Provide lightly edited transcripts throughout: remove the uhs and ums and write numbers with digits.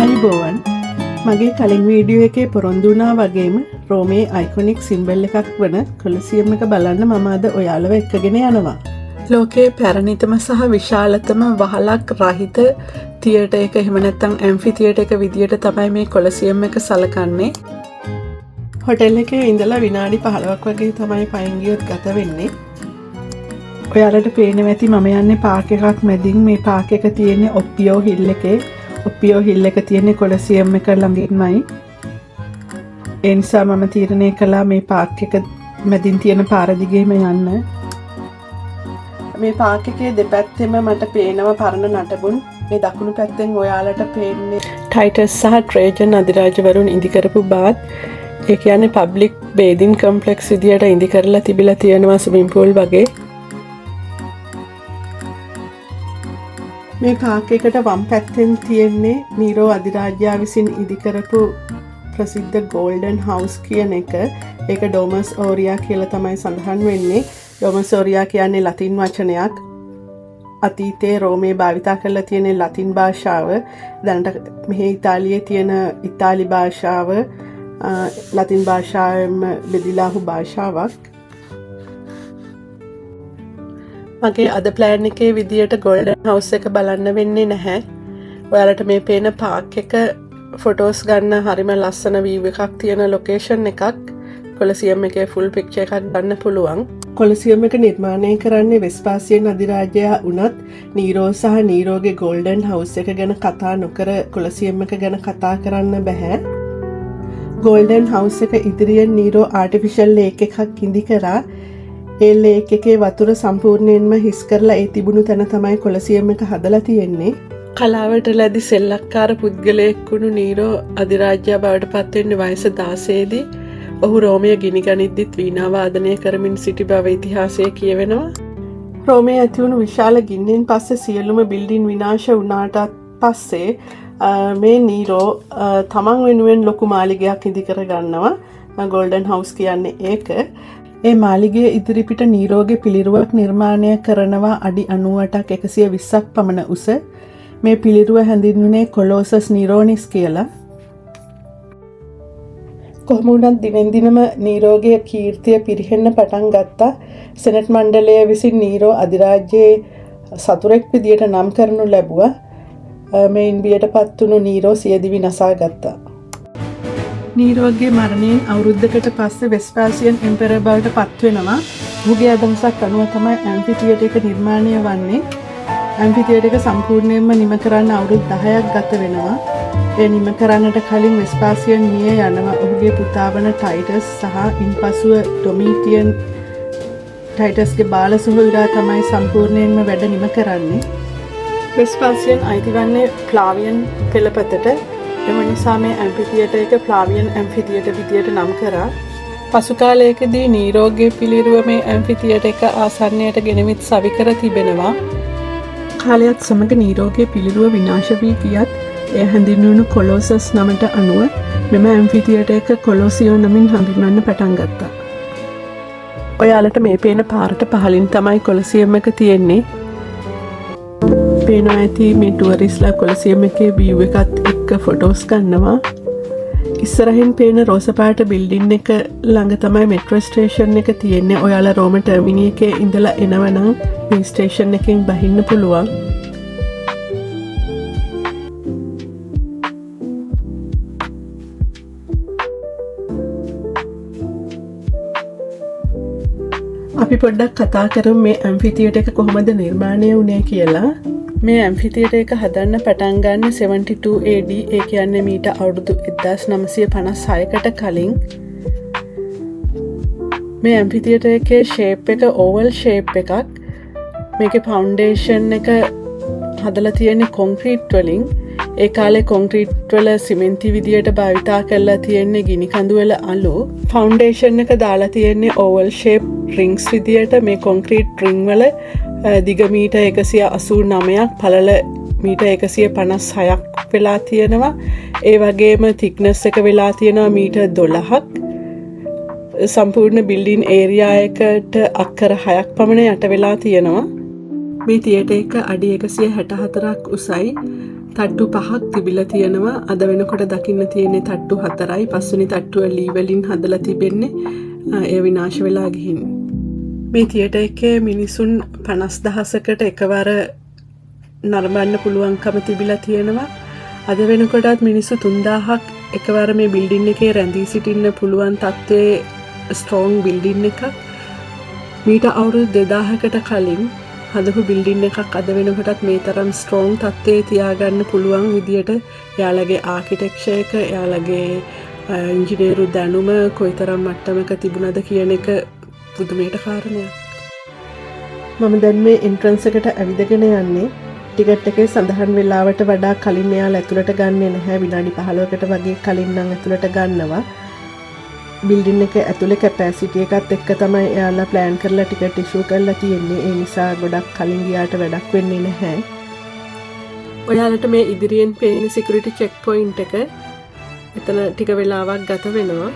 අයිබෝවන් මගේ කලින් වීඩියෝ එකේ පොරොන්දු වුණා වගේම රෝමේ අයිකොනික් සිම්බල් එකක් වන කොලොසියම් එක බලන්න මම අද ඔයාලව එක්කගෙන යනවා. ලෝකයේ පැරණිතම සහ විශාලතම වහලක් රහිත තියටර් එක එහෙම නැත්නම් ඇම්ෆි තියටර් එක විදියට තමයි මේ කොලොසියම් එක සලකන්නේ. හොටෙල් එකේ ඉඳලා විනාඩි 15ක් වගේ තමයි පයින් ගියොත් ගත වෙන්නේ. ඔයාලට පේනවා ඇති මම යන්නේ පාර්ක් එකක් මැදින්. මේ පාර්ක් එක තියෙන්නේ ඔප්පියෝ හිල් එකේ. ඔප්පියෝ හිල් එක තියෙන්නේ කොලොසියම් එක ළඟින්මයි. ඒ නිසා මම තීරණය කළා මේ පාර්ක් එක මැදින් තියෙන පාර දිගේම යන්න. මේ පාර්ක් එකේ දෙපැත්තෙම මට පේනවා පරණ නටබුන්. මේ දකුණු පැත්තෙන් ඔයාලට පේන්නේ ටයිටස් සහ ට්‍රේජන් අධිරාජවරුන් ඉදි කරපු බාත්. ඒ කියන්නේ පබ්ලික් බේදින් කම්ප්ලෙක්ස් විදියට ඉදි කරලා තිබිලා තියෙනවා ස්විමින් pool වගේ. මේ පාර්ක් එකට වම් පැත්තෙන් තියෙන්නේ නීරෝ අධිරාජ්‍යයා විසින් ඉදි කරපු ප්‍රසිද්ධ ගෝල්ඩන් හවුස් කියන එක. ඒක ඩෝමස් ඕරියා කියලා තමයි සඳහන් වෙන්නේ. ඩෝමස් ඕරියා කියන්නේ ලතින් වචනයක්. අතීතයේ රෝමේ භාවිතා කරලා තියෙන ලතින් භාෂාව දැනට මෙහි ඉතාලියේ තියෙන ඉතාලි භාෂාව ලතින් භාෂාවෙන් බෙදිලා වූ භාෂාවක්. මගේ අද ප්ලෑන් එකේ විදියට ගෝල්ඩන් හවුස් එක බලන්න වෙන්නේ නැහැ. ඔයාලට මේ පේන පාර්ක් එක ෆොටෝස් ගන්න හරිම ලස්සන වීව් එකක් තියෙන ලොකේෂන් එකක්. කොලොසියම් එකේ ෆුල් පික්චර් එකක් ගන්න පුළුවන්. කොලොසියම් එක නිර්මාණය කරන්නේ වෙස්පාසියන් අධිරාජ්‍යයා වුණත් නීරෝ සහ නීරෝගේ ගෝල්ඩන් හවුස් එක ගැන කතා නොකර කොලොසියම් එක ගැන කතා කරන්න බෑ. ගෝල්ඩන් හවුස් එක ඉදිරියෙන් නීරෝ ආටිෆිෂල් ලේක් එකක් ඉදි කරා. ඒ ලේක් එකේ වතුර සම්පූර්ණයෙන්ම හිස් කරලා ඒ තිබුණු තැන තමයි කොලොසියම් එක හදලා තියෙන්නේ. කලාවට ලැබි සෙල්ලක්කාර පුද්ගලයෙක් වුණු නීරෝ අධිරාජ්‍යයා බවට පත් වෙන්නේ වයස 16 දී. ඔහු රෝමය ගිනි ගනිද්දිත් වීණා වාදනය කරමින් සිටි බව ඉතිහාසයේ කියවෙනවා. රෝමයේ ඇති වුණු විශාල ගින්නෙන් පස්සේ සියලුම බිල්ඩින් විනාශ වුණාට පස්සේ මේ නීරෝ තමන් වෙනුවෙන් ලොකු මාලිගයක් ඉදි කර ගන්නවා. ගෝල්ඩන් හවුස් කියන්නේ ඒක. ඒ මාලිගයේ ඉදිරිපිට නීරෝගේ පිළිරුවක් නිර්මාණය කරනවා අඩි 98ක් 120ක් පමණ උස. මේ පිළිරුව හැඳින්වුනේ කොලෝසස් නීරෝනිස් කියලා. කොහොම වුණත් දිනෙන් දිනම නීරෝගේ කීර්තිය පිරිහෙන්න පටන් ගත්තා. සෙනට් මණ්ඩලය විසින් නීරෝ අධිරාජ්‍යයේ සතුරෙක් විදියට නම් කරනු ලැබුවා. මෙයින් බියටපත් වුණු නීරෝ සියදිවි නසා ගත්තා. නීරෝගේ මරණයෙන් අවුරුද්දකට පස්සේ වෙස්පාසියන් එම්පරර් බවට පත් වෙනවා. ඔහුගේ අදහසක් අනුව තමයි ඇම්ෆි තියටර් එක නිර්මාණය වන්නේ. ඇම්ෆි තියටර් එක සම්පූර්ණයෙන්ම නිම කරන්න අවුරුදු 10ක් ගත වෙනවා. ඒ නිම කරන්නට කලින් වෙස්පාසියන් මිය යනවා. ඔහුගේ පුතා වන ටයිටස් සහ ඉන්පසුව ඩොමීටියන් ටයිටස්ගේ බාල සහෝදරයා තමයි සම්පූර්ණයෙන්ම වැඩ නිම කරන්නේ. වෙස්පාසියන් අයිති වන්නේ ෆ්ලාවියන් පෙළපතට. එම නිසා මේ ඇම්ෆි තියටර් එක ෆ්ලාවියන් ඇම්ෆි තියටර් විදියට නම් කරා. පසු කාලයකදී නීරෝගේ පිළිරුව මේ ඇම්ෆි තියටර් එක ආසන්නයට ගෙනවිත් සවි කර තිබෙනවා. කාලයත් සමග නීරෝගේ පිළිරුව විනාශ වී ගියත් එය හැඳින්වුණු කොලොසස් නමට අනුව මෙම ඇම්ෆි තියටර් එක කොලොසියෝ නමින් හඳුන්වන්න පටන් ගත්තා. ඔයාලට මේ පේන පාරට පහළින් තමයි කොලොසියම් එක තියෙන්නේ. පේනවා ඇති මේ ටුවරිස්ලා කොලොසියම් එකේ view එකත් එක්ක ෆොටෝස් ගන්නවා. ඉස්සරහින් පේන රෝස පාට බිල්ඩින් එක ළඟ තමයි මෙට්‍රෝ ස්ටේෂන් එක තියෙන්නේ. ඔයාලා රෝම ටර්මිනල් එකේ ඉඳලා එනවනම් මේ ස්ටේෂන් එකෙන් බහින්න පුළුවන්. අපි පොඩ්ඩක් කතා කරමු මේ ඇම්ෆි තියටර් එක කොහොමද නිර්මාණය වුණේ කියලා. මේ ඇම්ෆි තියටර් එක හදන්න පටන් ගන්න 72 AD. ඒ කියන්නේ මීට අවුරුදු 1956කට කලින්. මේ ඇම්ෆි තියටර් එකේ ෂේප් එක ඕවල් ෂේප් එකක්. මේකේ ෆවුන්ඩේෂන් එක හදලා තියෙන්නේ කොන්ක්‍රීට් වලින්. ඒ කාලේ කොන්ක්‍රීට් වල සිමෙන්ති විදියට භාවිතා කරලා තියෙන්නේ ගිනි කඳු වල අලු. ෆවුන්ඩේෂන් එක දාලා තියෙන්නේ ඕවල් ෂේප් රින්ග්ස් විදියට. මේ කොන්ක්‍රීට් රින්ග් වල දිග මීටර් 189ක් පළල මීටර් 156ක් වෙලා තියෙනවා. ඒ වගේම thickness එක වෙලා තියෙනවා මීටර් 12ක්. සම්පූර්ණ බිල්ඩින් ඒරියා එකට අක්කර 6ක් පමණ යට වෙලා තියෙනවා. මේ තියටර් එක අඩි 164ක් උසයි. තට්ටු 5ක් තිබිලා තියෙනවා. අද වෙනකොට දකින්න තියෙන්නේ තට්ටු 4යි. පස්වෙනි තට්ටුව ලී වලින් හදලා තිබෙන්නේ. ඒ විනාශ වෙලා ගිහින්. මේ තියටර් එකේ මිනිසුන් 50000කට එකවර නරඹන්න පුළුවන්කම තිබිලා තියෙනවා. අද වෙනකොටත් මිනිස්සු 3000ක් එකවර මේ බිල්ඩින් එකේ රැඳී සිටින්න පුළුවන් තත්ත්වයේ ස්ට්‍රෝං බිල්ඩින් එකක්. මීට අවුරුදු 2000කට කලින් හදපු බිල්ඩින් එකක් අද වෙනකොටත් මේ තරම් ස්ට්‍රෝං තත්ත්වයේ තියාගන්න පුළුවන් විදියට එයාලගේ ආකිටෙක්චර් එක, එයාලගේ ඉංජිනේරු දැනුම කොයිතරම් මට්ටමක තිබුණද කියන එක පුදුමයට කාරණයක්. මම දැන් මේ එන්ට්‍රන්ස් එකට ඇවිදගෙන යන්නේ. ටිකට් එකේ සඳහන් වෙලාවට වඩා කලින් එයාලා ඇතුළට ගන්නෙ නැහැ. විනාඩි 15කට වගේ කලින් නම් ඇතුළට ගන්නවා. බිල්ඩින් එක ඇතුලේ කැපැසිටි එකත් එක්ක තමයි එයාලා ප්ලෑන් කරලා ටිකට් ඉෂුව කරලා තියෙන්නේ. ඒ නිසා ගොඩක් කලින් ගියාට වැඩක් වෙන්නේ නැහැ. ඔයාලට මේ ඉදිරියෙන් පේන සිකියුරිටි චෙක් පොයින්ට් එක එතන ටික වෙලාවක් ගත වෙනවා.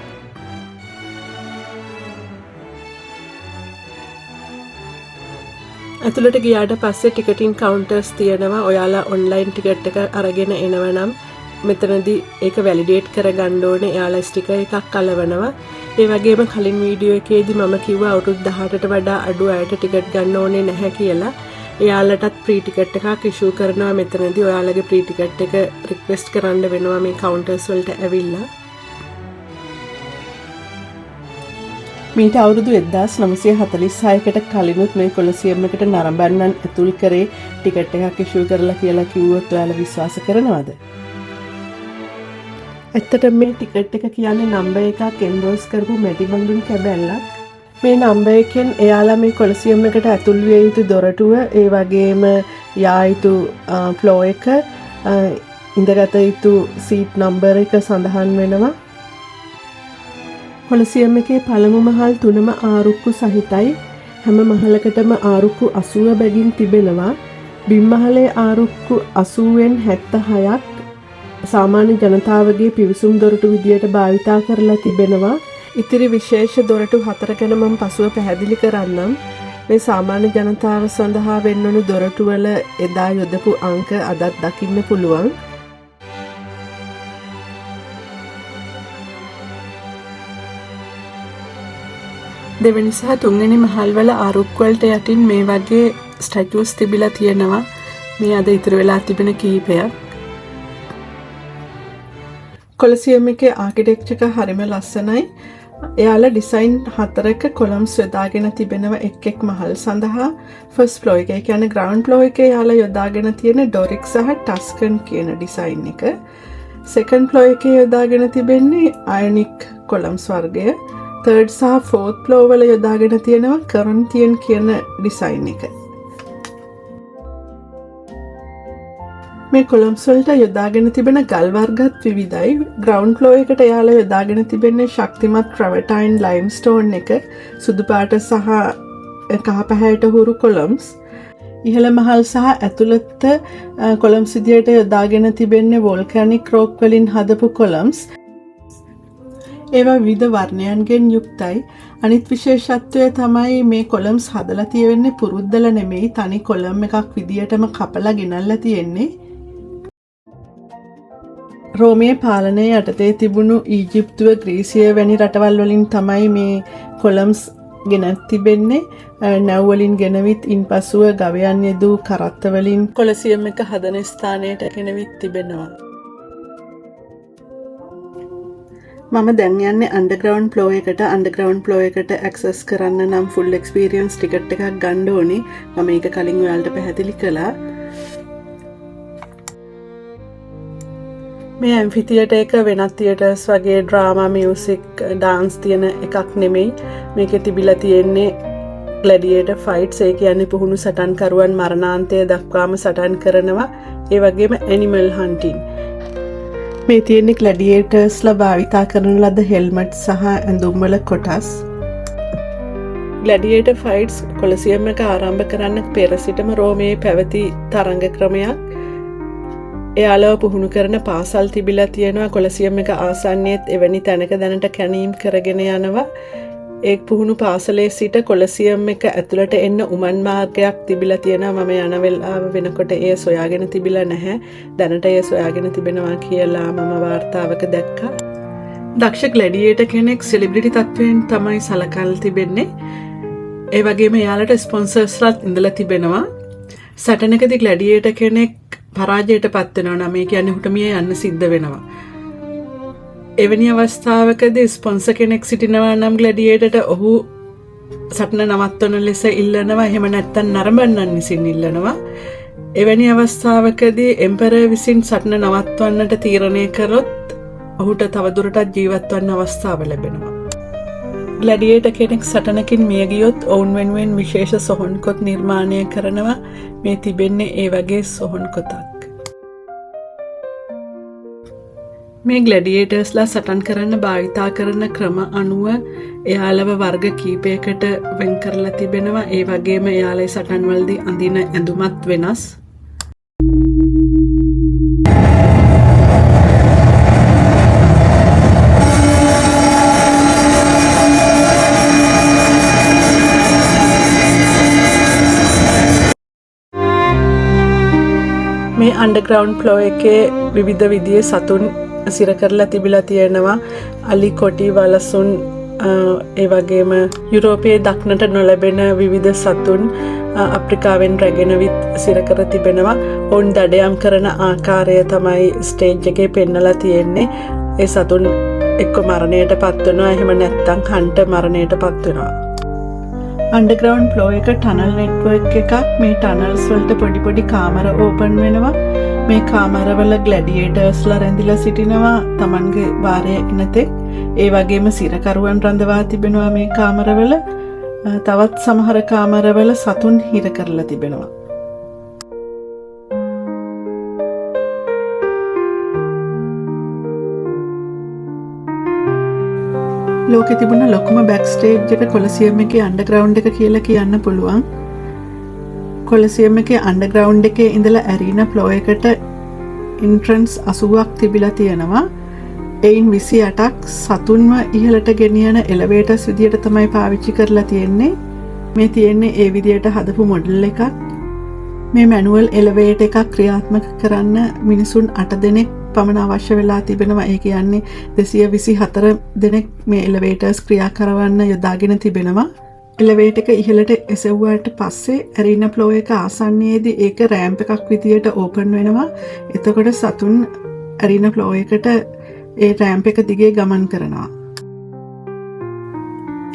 ඇතුළට ගියාට පස්සේ ටිකටින් කවුන්ටර්ස් තියෙනවා. ඔයාලා ඔන්ලයින් ටිකට් එක අරගෙන එනවනම් මෙතනදී ඒක වැලිඩේට් කරගන්න ඕනේ. එයාලා ස්ටිකර් එකක් අලවනවා. ඒ වගේම කලින් වීඩියෝ එකේදී මම කිව්වා අවුරුදු 18ට වඩා අඩු අයට ටිකට් ගන්න ඕනේ නැහැ කියලා. එයාලටත් ප්‍රී ටිකට් එකක් ඉෂුව කරනවා මෙතනදී. ඔයාලගේ ප්‍රී ටිකට් එක රික්වෙස්ට් කරන්න වෙනවා මේ කවුන්ටර්ස් වලට ඇවිල්ලා. මීට අවුරුදු 1946කට කලිනුත් මේ කොලොසියම් එකට නරඹන්නන් ඇතුල් කරේ ටිකට් එකක් ඉෂුව කරලා කියලා කිව්වොත් ඔයාලා විශ්වාස කරනවද? ඇත්තට මේ ටිකට් එක කියන්නේ නම්බර් එකක් එන්ඩෝස් කරපු මැටිබඳුන් කැබැල්ලක්. මේ නම්බර් එකෙන් එයාලා මේ කොලොසියම් එකට ඇතුල් විය යුතු දොරටුව, ඒ වගේම යා යුතු ෆ්ලෝ එක, ඉඳගත යුතු සීට් නම්බර් එක සඳහන් වෙනවා. කොලොසියම් එකේ පළමු මහල් 3ම ආරුක්කු සහිතයි. හැම මහලකටම ආරුක්කු 80 බැගින් තිබෙනවා. බිම් මහලේ ආරුක්කු 80න් 76ක් සාමාන්‍ය ජනතාවගේ පිවිසුම් දොරටු විදියට භාවිතා කරලා තිබෙනවා. ඉතිරි විශේෂ දොරටු 4 ගැන මම පසුව පැහැදිලි කරන්නම්. මේ සාමාන්‍ය ජනතාව සඳහා වෙන්වනු දොරටු වල එදා යොදපු අංක අදත් දකින්න පුළුවන්. දෙවෙනි සහ තුන්වෙනි මහල් වල ආරුක්කු වලට යටින් මේ වගේ ස්ටැචුස් තිබිලා තියෙනවා. මේ අද ඉතුරු වෙලා තිබෙන කීපයක්. කොලොසියම් එකේ ආකිටෙක්චර් එක හරිම ලස්සනයි. එයාලා ඩිසයින් 4ක කොලම්ස් යොදාගෙන තිබෙනවා එක් මහල් සඳහා. ෆස්ට් ෆ්ලෝර් එකේ කියන්නේ ග්‍රවුන්ඩ් ෆ්ලෝර් එකේ එයාලා යොදාගෙන තියෙන ඩොරික් සහ ටස්කන් කියන ඩිසයින් එක. සෙකන්ඩ් ෆ්ලෝර් එකේ යොදාගෙන තිබෙන්නේ අයනික් කොලම්ස් වර්ගය. තර්ඩ් සහ ෆෝර්ත් ෆ්ලෝර් වල යොදාගෙන තියෙනවා කරන්තියන් කියන ඩිසයින් එක. මේ කොලම්ස් වලට යොදාගෙන තිබෙන ගල් වර්ගත් විවිධයි. ග්‍රවුන්ඩ් ෆ්ලෝර් එකට එයාලා යොදාගෙන තිබෙන්නේ ශක්තිමත් ට්‍රැවර්ටයින් ලයිම්ස්ටෝන් එක, සුදු පාට සහ කහ පැහැයට හුරු කොලම්ස්. ඉහළ මහල් සහ ඇතුළත කොලම්ස් විදියට යොදාගෙන තිබෙන්නේ වෝල්කැනික් රොක් වලින් හදපු කොලම්ස්. ඒවා විවිධ වර්ණයන්ගෙන් යුක්තයි. අනිත් විශේෂත්වය තමයි මේ කොලම්ස් හදලා තියෙන්නේ පුරුද්දල නෙමෙයි, තනි කොලම් එකක් විදියටම කපලා ගෙනල්ලා තියෙන්නේ. රෝමයේ පාලනය යටතේ තිබුණු ඊජිප්තුව, ග්‍රීසිය වැනි රටවල් වලින් තමයි මේ කොලම්ස් ගෙනත් තිබෙන්නේ. නැව් වලින් ගෙනවිත් ඉන්පසුව ගවයන් යෙදූ කරත්ත වලින් කොලොසියම් එක හදන ස්ථානයට ගෙනවිත් තිබෙනවා. මම දැන් යන්නේ අන්ඩර්ග්‍රවුන්ඩ් ෆ්ලෝ එකට. අන්ඩර්ග්‍රවුන්ඩ් ෆ්ලෝ එකට ඇක්සස් කරන්න නම් ෆුල් එක්ස්පීරියන්ස් ටිකට් එකක් ගන්න ඕනේ. මම ඒක කලින් ඔයාලට පැහැදිලි කළා. මේ ඇම්ෆිතියට එක වෙනත් තියටර්ස් වගේ ඩ්‍රාමා, මියුසික්, ඩාන්ස් තියෙන එකක් නෙමෙයි. මේකේ තිබිලා තියෙන්නේ ග්ලැඩියේටර් ෆයිට්ස්. ඒ කියන්නේ පුහුණු සටන්කරුවන් මරණාන්තය දක්වාම සටන් කරනවා. ඒ වගේම ඇනිමල් හන්ටින්. මේ තියෙන්නේ ග්ලැඩියේටර්ස්ලා භාවිතා කරන ලද හෙල්මට් සහ ඇඳුම්වල කොටස්. ග්ලැඩියේටර් ෆයිට්ස් කොලොසියම් එක ආරම්භ කරන්න පෙර සිටම රෝමයේ පැවති තරඟ ක්‍රමයක්. එයාලව පුහුණු කරන පාසල් තිබිලා තියෙනවා. කොලොසියම් එක ආසන්නයේත් එවැනි තැනක දැනට කැණීම් කරගෙන යනවා. ඒ පුහුණු පාසලේ සිට කොලසියම් එක ඇතුළට එන්න උමන් මාර්ගයක් තිබිලා තියෙනවා. මම යන වෙලාව වෙනකොට ඒ සොයාගෙන තිබිලා නැහැ. දැනට ඒ සොයාගෙන තිබෙනවා කියලා මම වාර්තාවක දැක්කා. දක්ෂ ග්ලැඩියේටර් කෙනෙක් සෙලිබ්‍රිටි තත්වයෙන් තමයි සලකලා තිබෙන්නේ. ඒ වගේම එයාලට ස්පොන්සර්ස්ලාත් ඉඳලා තිබෙනවා. සටනකදී ග්ලැඩියේටර් කෙනෙක් පරාජයට පත් වෙනවා නම් ඒ කියන්නේ ඔහුට මිය යන්න සිද්ධ වෙනවා. එවැනි අවස්ථාවකදී ස්පොන්සර් කෙනෙක් සිටිනවා නම් ග්ලැඩියේටර්ට ඔහු සටන නවත්වන ලෙස ඉල්ලනවා. එහෙම නැත්නම් නරඹන්නන් විසින් ඉල්ලනවා. එවැනි අවස්ථාවකදී එම්පරර් විසින් සටන නවත්වන්නට තීරණය කළොත් ඔහුට තවදුරටත් ජීවත් වන්න අවස්ථාව ලැබෙනවා. ග්ලැඩියේටර් කෙනෙක් සටනකින් මිය ගියොත් ඔවුන් වෙනුවෙන් විශේෂ සොහොන්කොත් නිර්මාණය කරනවා. මේ තිබෙන්නේ ඒ වගේ සොහොන්කොතක්. මේ ග්ලැඩියේටර්ස්ලා සටන් කරන්න භාවිතා කරන ක්‍රම අනුව එයාලව වර්ග කීපයකට වෙන් කරලා තිබෙනවා. ඒ වගේම එයාලේ සටන්වලදී අඳින ඇඳුමත් වෙනස්. මේ අන්ඩර්ග්‍රවුන්ඩ් ෆ්ලෝ එකේ විවිධ විදිහේ සතුන් සිර කරලා තිබිලා තියෙනවා. අලි, කොටි, වලසුන්, ඒ වගේම යුරෝපයේ දක්නට නොලැබෙන විවිධ සතුන් අප්‍රිකාවෙන් රැගෙන විත් සිර කර තිබෙනවා. ඔවුන් දඩයම් කරන ආකාරය තමයි ස්ටේජ් එකේ පෙන්නලා තියෙන්නේ. ඒ සතුන් එක්ක මරණයට පත් වෙනවා. එහෙම නැත්නම් හන්ට මරණයට පත් වෙනවා. අන්ඩර්ග්‍රවුන්ඩ් ෆ්ලෝ එක ටනල් නෙට්වර්ක් එකක්. මේ ටනල්ස් වලට පොඩි පොඩි කාමර ඕපන් වෙනවා. මේ කාමරවල ග්ලැඩියේටර්ස්ලා රැඳිලා සිටිනවා Tamanගේ වාරය එනතෙක්. ඒ වගේම සිරකරුවන් රඳවා තිබෙනවා මේ කාමරවල. තවත් සමහර කාමරවල සතුන් හිර කරලා තිබෙනවා. ලෝකෙ තිබුණ ලොකුම බෑක් ස්ටේජ් එක කොලසියම් එකේ අන්ඩර්ග්‍රවුන්ඩ් එක කියලා කියන්න පුළුවන්. කොලසියම් එකේ අන්ඩර්ග්‍රවුන්ඩ් එකේ ඉඳලා ඇරීනා ෆ්ලෝ එකට එන්ට්‍රන්ස් 80ක් තිබිලා තියෙනවා. එයින් 28ක් සතුන්ව ඉහළට ගෙනියන එලිවේටර්ස් විදියට තමයි පාවිච්චි කරලා තියෙන්නේ. මේ තියෙන්නේ ඒ විදියට හදපු මොඩල් එකක්. මේ මැනුවල් එලිවේටර් එකක් ක්‍රියාත්මක කරන්න මිනිසුන් 8 දෙනෙක් පමණ අවශ්‍ය වෙලා තිබෙනවා. ඒ කියන්නේ 224 දෙනෙක් මේ එලිවේටර්ස් ක්‍රියා කරවන්න යොදාගෙන තිබෙනවා. එලිවේටර් එක ඉහළට එසවුවාට පස්සේ ඇරීනා ෆ්ලෝ එක ආසන්නයේදී ඒක රෑම්ප් එකක් විදියට ඕපන් වෙනවා. එතකොට සතුන් ඇරීනා ෆ්ලෝ එකට ඒ රෑම්ප් එක දිගේ ගමන් කරනවා.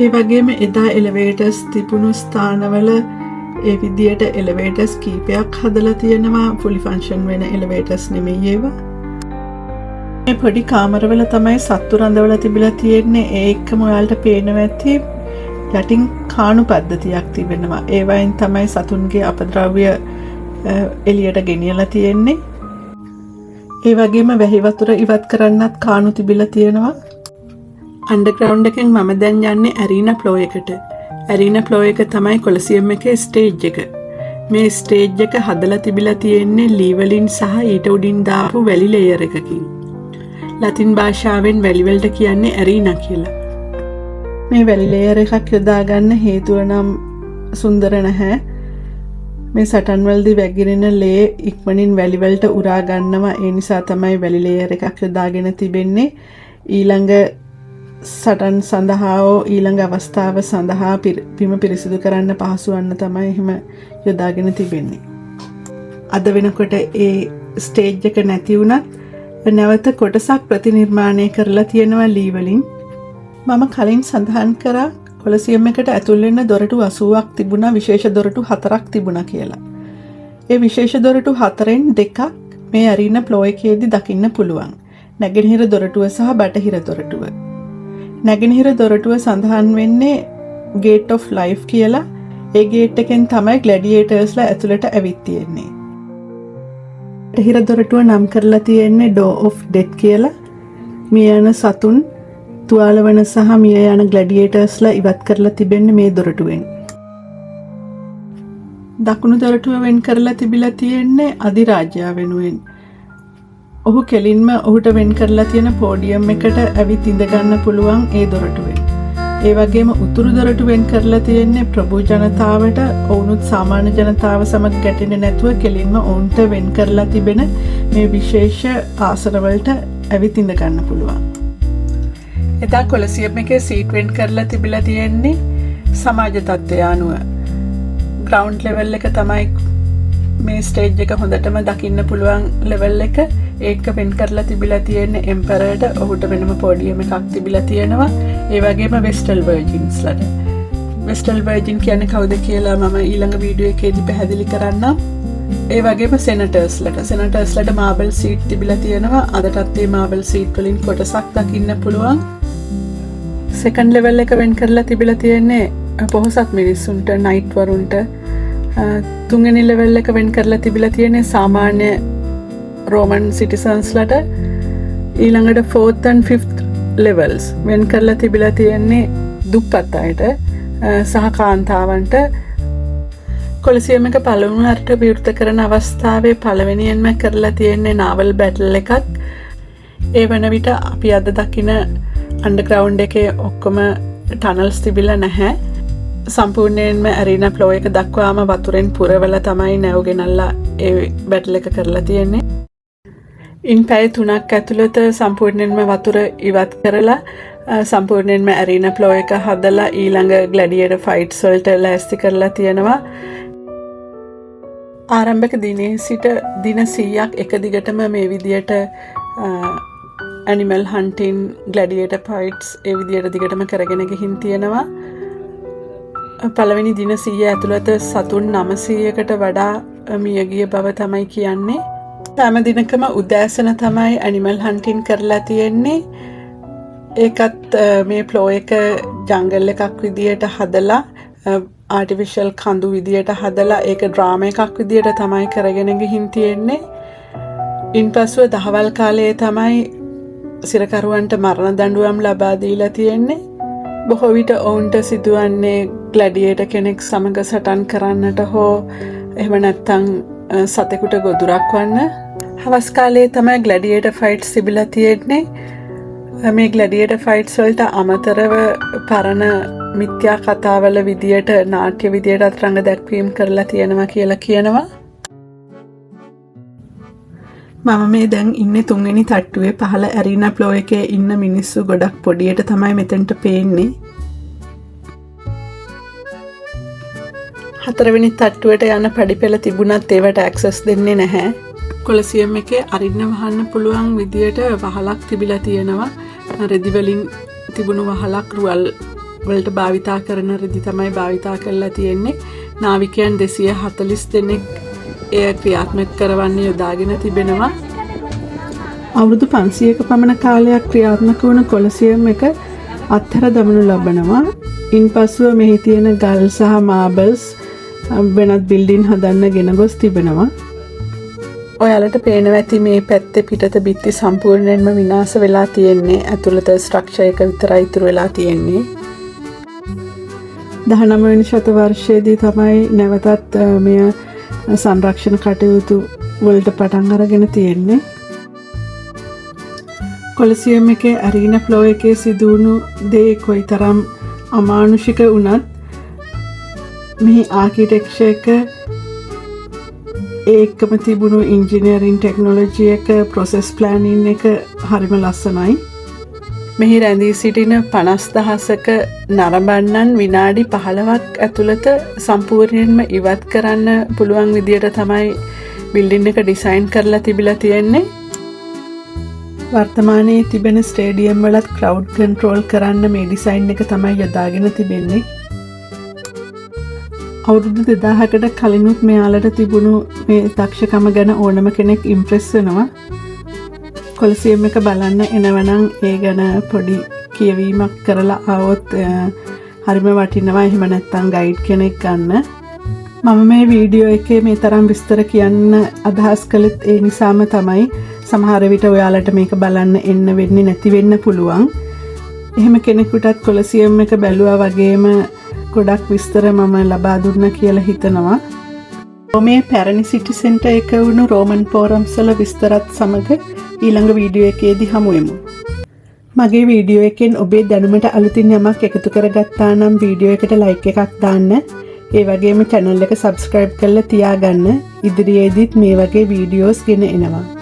ඒ වගේම එදා එලිවේටර්ස් තිබුණු ස්ථානවල ඒ විදියට එලිවේටර්ස් කීපයක් හදලා තියෙනවා. ෆුලි ෆන්ක්ෂන් වෙන එලිවේටර්ස් නෙමෙයි ඒවා. මේ පොඩි කාමරවල තමයි සත්තු රඳවලා තිබිලා තියෙන්නේ. ඒ එක්කම ඔයාලට පේනවා ඇති යටින් කාණු පද්ධතියක් තිබෙනවා. ඒ වයින් තමයි සතුන්ගේ අපද්‍රව්‍ය එළියට ගෙනියලා තියෙන්නේ. ඒ වගේම වැහි වතුර ඉවත් කරන්නත් කාණු තිබිලා තියෙනවා. අන්ඩර්ග්‍රවුන්ඩ් එකෙන් මම දැන් යන්නේ ඇරීනා ෆ්ලෝ එකට. ඇරීනා ෆ්ලෝ එක තමයි කොලසියම් එකේ ස්ටේජ් එක. මේ ස්ටේජ් එක හදලා තිබිලා තියෙන්නේ ලී වලින් සහ ඊට උඩින් දාපු වැලි ලේයර් එකකින්. ලතින් භාෂාවෙන් වැලි වලට කියන්නේ ඇරීනා කියලා. මේ වැලි ලේයර් එකක් යොදා ගන්න හේතුව නම් සුන්දර නැහැ. මේ සටන් වලදී වැగిරෙන ලේ ඉක්මනින් වැලි වලට උරා ගන්නවා. ඒ නිසා තමයි වැලි ලේයර් එකක් යොදාගෙන තිබෙන්නේ. ඊළඟ සටන් සඳහා ඊළඟ අවස්ථාව සඳහා බිම පිරිසිදු කරන්න පහසු වන්න තමයි එහෙම යොදාගෙන තිබෙන්නේ. අද වෙනකොට ඒ ස්ටේජ් එක නැති වුණත් නැවත කොටසක් ප්‍රතිනිර්මාණය කරලා තියෙනවා ලී වලින්. මම කලින් සඳහන් කරා කොලසියම් එකට ඇතුල් වෙන්න දොරටු 80ක් තිබුණා. විශේෂ දොරටු 4ක් තිබුණා කියලා. ඒ විශේෂ දොරටු 4න් දෙකක් මේ ඇරීනා ෆ්ලෝ එකේදී දකින්න පුළුවන්. නැගෙනහිර දොරටුව සහ බටහිර දොරටුව. නැගෙනහිර දොරටුව සඳහන් වෙන්නේ ගේට් ඔෆ් ලයිෆ් කියලා. ඒ ගේට් එකෙන් තමයි ග්ලැඩියේටර්ස්ලා ඇතුළට ඇවිත් තියෙන්නේ. බටහිර දොරටුව නම් කරලා තියෙන්නේ ඩෝ ඔෆ් ඩෙත් කියලා. මිය යන සතුන් තුවාල වන සහ මිය යන ග්ලැඩියේටර්ස්ලා ඉවත් කරලා තිබෙන්නේ මේ දොරටුවෙන්. දකුණු දොරටුව වෙන් කරලා තිබිලා තියෙන්නේ අධිරාජ්‍යයා වෙනුවෙන්. ඔහු කෙලින්ම ඔහුට වෙන් කරලා තියෙන පෝඩියම් එකට ඇවිත් ඉඳ ගන්න පුළුවන් ඒ දොරටුවෙන්. ඒ වගේම උතුරු දොරටු වෙන් කරලා තියෙන්නේ ප්‍රභූ ජනතාවට ඔවුනුත් සාමාන්‍ය ජනතාව සමග ගැටෙන්නේ නැතුව කෙලින්ම ඔවුන්ට වෙන් කරලා තිබෙන මේ විශේෂ ආසනවලට ඇවිත් ඉඳ ගන්න පුළුවන්. එදා කොලසියම් එකේ සීට් වෙන් කරලා තිබිලා තියෙන්නේ සමාජ තත්ත්වය අනුව. ග්‍රවුන්ඩ් ලෙවල් එක තමයි මේ ස්ටේජ් එක හොඳටම දකින්න පුළුවන් ලෙවල් එක. ඒක වෙන් කරලා තිබිලා තියෙන්නේ එම්පරර්ට. ඔහුට වෙනම පෝඩියම් එකක් තිබිලා තියෙනවා. ඒ වගේම වෙස්ටල් වර්ජින්ස්ලට. වෙස්ටල් වර්ජින් කියන්නේ කවුද කියලා මම ඊළඟ වීඩියෝ එකේදී පැහැදිලි කරන්නම්. ඒ වගේම සෙනටර්ස්ලට මාබල් සීට් තිබිලා තියෙනවා. අදටත් මේ මාබල් සීට් වලින් කොටසක් දකින්න පුළුවන්. සෙකන්ඩ් ලෙවල් එක වෙන් කරලා තිබිලා තියෙන්නේ පොහොසත් මිනිස්සුන්ට, නයිට් වරුන්ට. තුන්වෙනි ලෙවල් එක වෙන් කරලා තිබිලා තියෙන්නේ සාමාන්‍ය රෝමන් සිටිසන්ස්ලට. ඊළඟට 4th and 5th levels වෙන් කරලා තිබිලා තියෙන්නේ දුප්පත් අයට සහ කාන්තාවන්ට. කොලසියම් එක පළමුව අරට විවෘත කරන අවස්ථාවේ පළවෙනියෙන්ම කරලා තියෙන්නේ නාවල් බැටල් එකක්. ඒ වන විට අපි අද දකින අන්ඩර්ග්‍රවුන්ඩ් එකේ ඔක්කොම ටනල්ස් තිබිලා නැහැ. සම්පූර්ණයෙන්ම ඇරීනා ෆ්ලෝ එක දක්වාම වතුරෙන් පුරවලා තමයි නැව් ගෙනල්ලා ඒ බැටල් එක කරලා තියෙන්නේ. ඉන් පැය 3ක් ඇතුළත සම්පූර්ණයෙන්ම වතුර ඉවත් කරලා සම්පූර්ණයෙන්ම ඇරීනා ෆ්ලෝ එක හදලා ඊළඟ ග්ලැඩියේටර් ෆයිට්ස් වලට ලෑස්ති කරලා තියෙනවා. ආරම්භක දිනේ සිට දින 100ක් එක දිගටම මේ විදියට ඇනිමල් හන්ටින්, ග්ලැඩියේටර් ෆයිට්ස් ඒ විදියට දිගටම කරගෙන ගිහින් තියෙනවා. පළවෙනි දින 100 ඇතුළත සතුන් 900කට වඩා මියගිය බව තමයි කියන්නේ. හැම දිනකම උදෑසන තමයි ඇනිමල් හන්ටින් කරලා තියෙන්නේ. ඒකත් මේ ෆ්ලෝ එක ජංගල් එකක් විදියට හදලා ආටිෆිෂල් කඳු විදියට හදලා ඒක ඩ්‍රාමා එකක් විදියට තමයි කරගෙන ගිහින් තියෙන්නේ. ඉන්පසුව දහවල් කාලයේ තමයි සිරකරුවන්ට මරණ දඬුවම් ලබා දීලා තියෙන්නේ. බොහෝ විට ඔවුන්ට සිදුවන්නේ ග්ලැඩියේටර් කෙනෙක් සමග සටන් කරන්නට හෝ එහෙම නැත්නම් සතෙකුට ගොදුරක් වන්න. හවස් කාලයේ තමයි ග්ලැඩියේටර් ෆයිට්ස් තිබිලා තියෙන්නේ. මේ ග්ලැඩියේටර් ෆයිට්ස් වලට අමතරව පරණ මිත්‍යා කතාවල විදියට නාට්‍ය විදියටත් රඟ දැක්වීම් කරලා තියෙනවා කියලා කියනවා. මම මේ දැන් ඉන්නේ 3 වෙනි තට්ටුවේ. පහළ ඇරීනා ෆ්ලෝ එකේ ඉන්න මිනිස්සු ගොඩක් පොඩියට තමයි මෙතෙන්ට පේන්නේ. 4 වෙනි තට්ටුවට යන පඩිපෙළ තිබුණත් ඒවට ඇක්සස් දෙන්නේ නැහැ. කොලසියම් එකේ අරින්න වහන්න පුළුවන් විදියට වහලක් තිබිලා තියෙනවා. රෙදි වලින් තිබුණු වහලක් රුවල් වලට භාවිතා කරන රෙදි තමයි භාවිතා කරලා තියෙන්නේ. නාවිකයන් 240 දෙනෙක් එය ක්‍රියාත්මක කරවන්න යොදාගෙන තිබෙනවා. අවුරුදු 500ක පමණ කාලයක් ක්‍රියාත්මක වුණ කොලසියම් එක අත්හැර දමනු ලබනවා. ඉන්පසුව මෙහි තියෙන ගල් සහ මාබල්ස් වෙනත් බිල්ඩින් හදන්න ගෙන ගොස් තිබෙනවා. ඔයාලට පේනවා ඇති මේ පැත්තේ පිටත බිත්ති සම්පූර්ණයෙන්ම විනාශ වෙලා තියෙන්නේ. ඇතුළත ස්ට්‍රක්චර් එක විතරයි ඉතුරු වෙලා තියෙන්නේ. 19 වෙනි ශතවර්ෂයේදී තමයි නැවතත් මෙය සංරක්ෂණ කටයුතු වලට පටන් අරගෙන තියෙන්නේ. කොලසියම් එකේ ඇරීනා ෆ්ලෝ එකේ සිදුවුණු දේ කොයිතරම් අමානුෂික වුණත් මේ ආකිටෙක්චර් එක ඒකම තිබුණු ඉංජිනේරින් ටෙක්නොලොජි එක, ප්‍රොසෙස් ප්ලෑනින් එක හරිම ලස්සනයි. මෙහි රැඳී සිටින 50,000ක නරඹන්නන් විනාඩි 15ක් ඇතුළත සම්පූර්ණයෙන්ම ඉවත් කරන්න පුළුවන් විදියට තමයි බිල්ඩින් එක ඩිසයින් කරලා තිබිලා තියෙන්නේ. වර්තමානයේ තිබෙන ස්ටේඩියම් වලත් ක්ලවුඩ් කන්ට්‍රෝල් කරන්න මේ ඩිසයින් එක තමයි යොදාගෙන තිබෙන්නේ. අවුරුදු 2000කට කලිනුත් මෙයාලට තිබුණු මේ දක්ෂකම ගැන ඕනම කෙනෙක් ඉම්ප්‍රෙස් වෙනවා. කොලසියම් එක බලන්න එනවනම් ඒ ගැන පොඩි කියවීමක් කරලා આવොත් හරිම වටිනවා. එහෙම නැත්නම් ගයිඩ් කෙනෙක් ගන්න. මම මේ වීඩියෝ එකේ මේ තරම් විස්තර කියන්න අදහස් කළෙත් ඒ නිසාම තමයි. සමහර විට ඔයාලට මේක බලන්න එන්න වෙන්නේ නැති වෙන්න පුළුවන්. එහෙම කෙනෙකුටත් කොලසියම් එක බැලුවා වගේම ගොඩක් විස්තර මම ලබා දුන්න කියලා හිතනවා. මේ පැරණි සිටි සෙන්ටර් එක වුණු රෝමන් ෆෝරම්ස් වල විස්තරත් සමග ඊළඟ වීඩියෝ එකේදී හමු වෙමු. මගේ වීඩියෝ එකෙන් ඔබේ දැනුමට අලුතින් යමක් එකතු කරගත්තා නම් වීඩියෝ එකට ලයික් එකක් දාන්න. ඒ වගේම channel එක subscribe කරලා තියාගන්න. ඉදිරියේදීත් මේ වගේ වීඩියෝස් ගෙන එනවා.